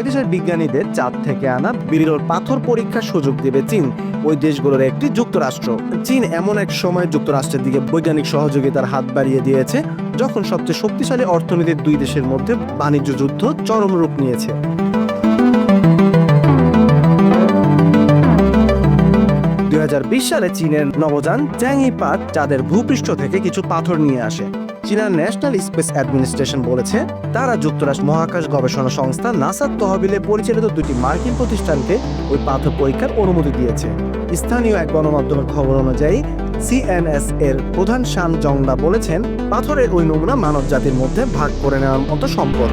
দেশের বিজ্ঞানীদের চাঁদ থেকে আনা বিরল পাথর পরীক্ষার সুযোগ দেবে চীন। ওই দেশগুলোর একটি যুক্তরাষ্ট্র। চীন এমন এক সময় যুক্তরাষ্ট্রের দিকে বৈজ্ঞানিক সহযোগিতার হাত বাড়িয়ে দিয়েছে যখন সবচেয়ে শক্তিশালী অর্থনীতির দুই দেশের মধ্যে বাণিজ্য যুদ্ধ চরম রূপ নিয়েছে। 2020 সালে চীনের নভোযান চ্যাংই 5 চাঁদের ভূপৃষ্ঠ থেকে কিছু পাথর নিয়ে আসে। চীনের ন্যাশনাল স্পেস অ্যাডমিনিস্ট্রেশন বলেছে তারা যুক্তরাষ্ট্র মহাকাশ গবেষণা সংস্থা নাসার তহবিলে পরিচালিত দুটি মার্কিন প্রতিষ্ঠানকে ওই পাথর পরীক্ষার অনুমতি দিয়েছে। স্থানীয় এক গণমাধ্যমের খবর অনুযায়ী সিএনএস এর প্রধান শান জংদা বলেছেন, পাথরের ওই নমুনা মানব জাতির মধ্যে ভাগ করে নেওয়ার মতো সম্পদ।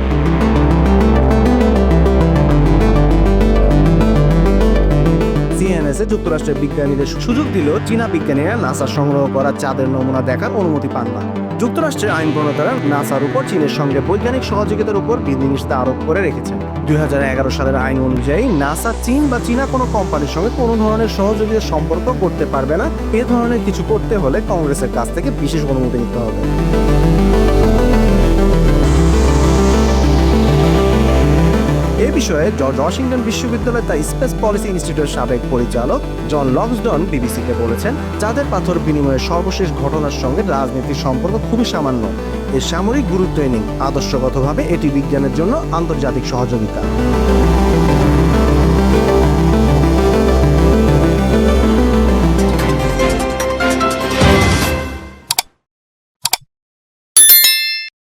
সিএনএসে যুক্তরাষ্ট্রের বিজ্ঞানীদের সুযোগ দিলেও চীনা বিজ্ঞানীরা নাসা সংগ্রহ করা চাঁদের নমুনা দেখার অনুমতি পান না। যুক্তরাষ্ট্রের আইন প্রণেতারা নাসার উপর চীনের সঙ্গে বৈজ্ঞানিক সহযোগিতার উপর বিধিনিষেধ আরোপ করে রেখেছেন। 2011 সালের আইন অনুযায়ী নাসা চীন বা চীনা কোনো কোম্পানির সঙ্গে কোনো ধরনের সহযোগিতার সম্পর্ক করতে পারবে না। এ ধরনের কিছু করতে হলে কংগ্রেসের কাছ থেকে বিশেষ অনুমতি নিতে হবে। এ বিষয়ে জর্জ ওয়াশিংটন বিশ্ববিদ্যালয়ের তার স্পেস পলিসি ইনস্টিটিউটের সাবেক পরিচালক জন লক্সডন বিবিসিকে বলেছেন, চাঁদের পাথর বিনিময়ের সর্বশেষ ঘটনার সঙ্গে রাজনীতির সম্পর্ক খুবই সামান্য। এর সামরিক গুরুত্বই নেই। আদর্শগতভাবে এটি বিজ্ঞানের জন্য আন্তর্জাতিক সহযোগিতা।